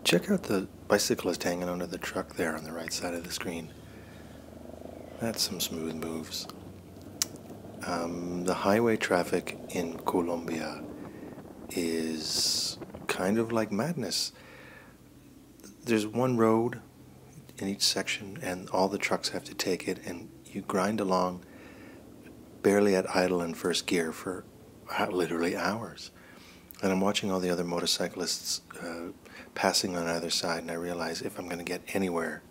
Check out the bicyclist hanging under the truck there on the right side of the screen. That's some smooth moves. The highway traffic in Colombia is kind of like madness. There's one road in each section, and all the trucks have to take it, and you grind along barely at idle in first gear for literally hours. And I'm watching all the other motorcyclists passing on either side, and I realize if I'm going to get anywhere,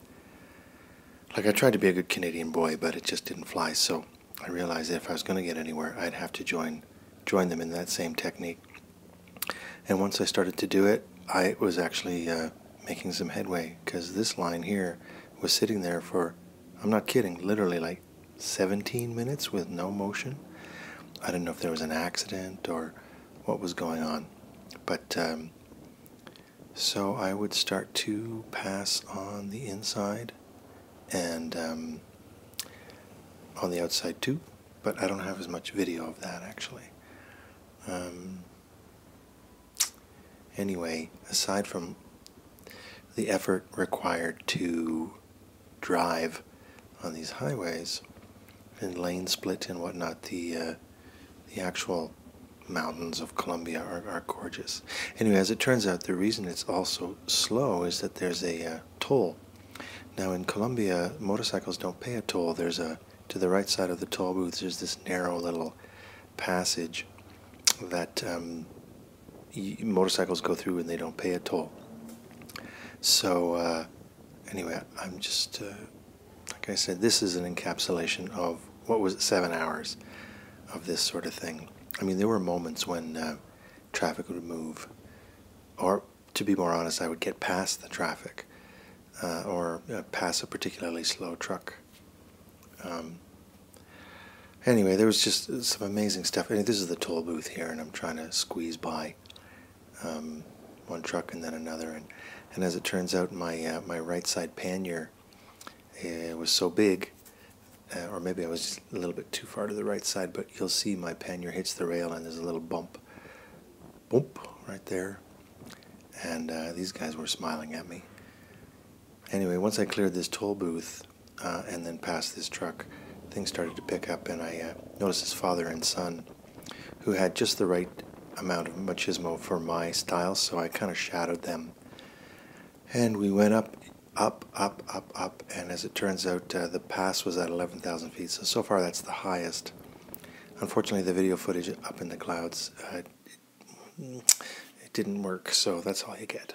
like I tried to be a good Canadian boy, but it just didn't fly, so I realized that if I was going to get anywhere, I'd have to join them in that same technique. And once I started to do it, I was actually making some headway, because this line here was sitting there for, I'm not kidding, literally like 17 minutes with no motion. I didn't know if there was an accident or what was going on, but so I would start to pass on the inside and on the outside too, but I don't have as much video of that actually. Anyway, aside from the effort required to drive on these highways and lane split and whatnot, the actual mountains of Colombia are gorgeous. Anyway, as it turns out, the reason it's also slow is that there's a toll. Now in Colombia, motorcycles don't pay a toll. There's to the right side of the toll booth, there's this narrow little passage that motorcycles go through and they don't pay a toll. So anyway, I'm just, like I said, this is an encapsulation of, what was it, 7 hours of this sort of thing. I mean, there were moments when traffic would move, or to be more honest, I would get past the traffic, or pass a particularly slow truck. Anyway, there was just some amazing stuff. I mean, this is the toll booth here, and I'm trying to squeeze by one truck and then another, and as it turns out, my right side pannier was so big, or maybe I was just a little bit too far to the right side, but you'll see my pannier hits the rail and there's a little bump right there, and these guys were smiling at me. Anyway, once I cleared this toll booth and then passed this truck, things started to pick up, and I noticed this father and son who had just the right amount of machismo for my style, so I kind of shadowed them. And we went up, and as it turns out, the pass was at 11,000 feet, so far that's the highest. Unfortunately, the video footage up in the clouds, it didn't work, so that's all you get.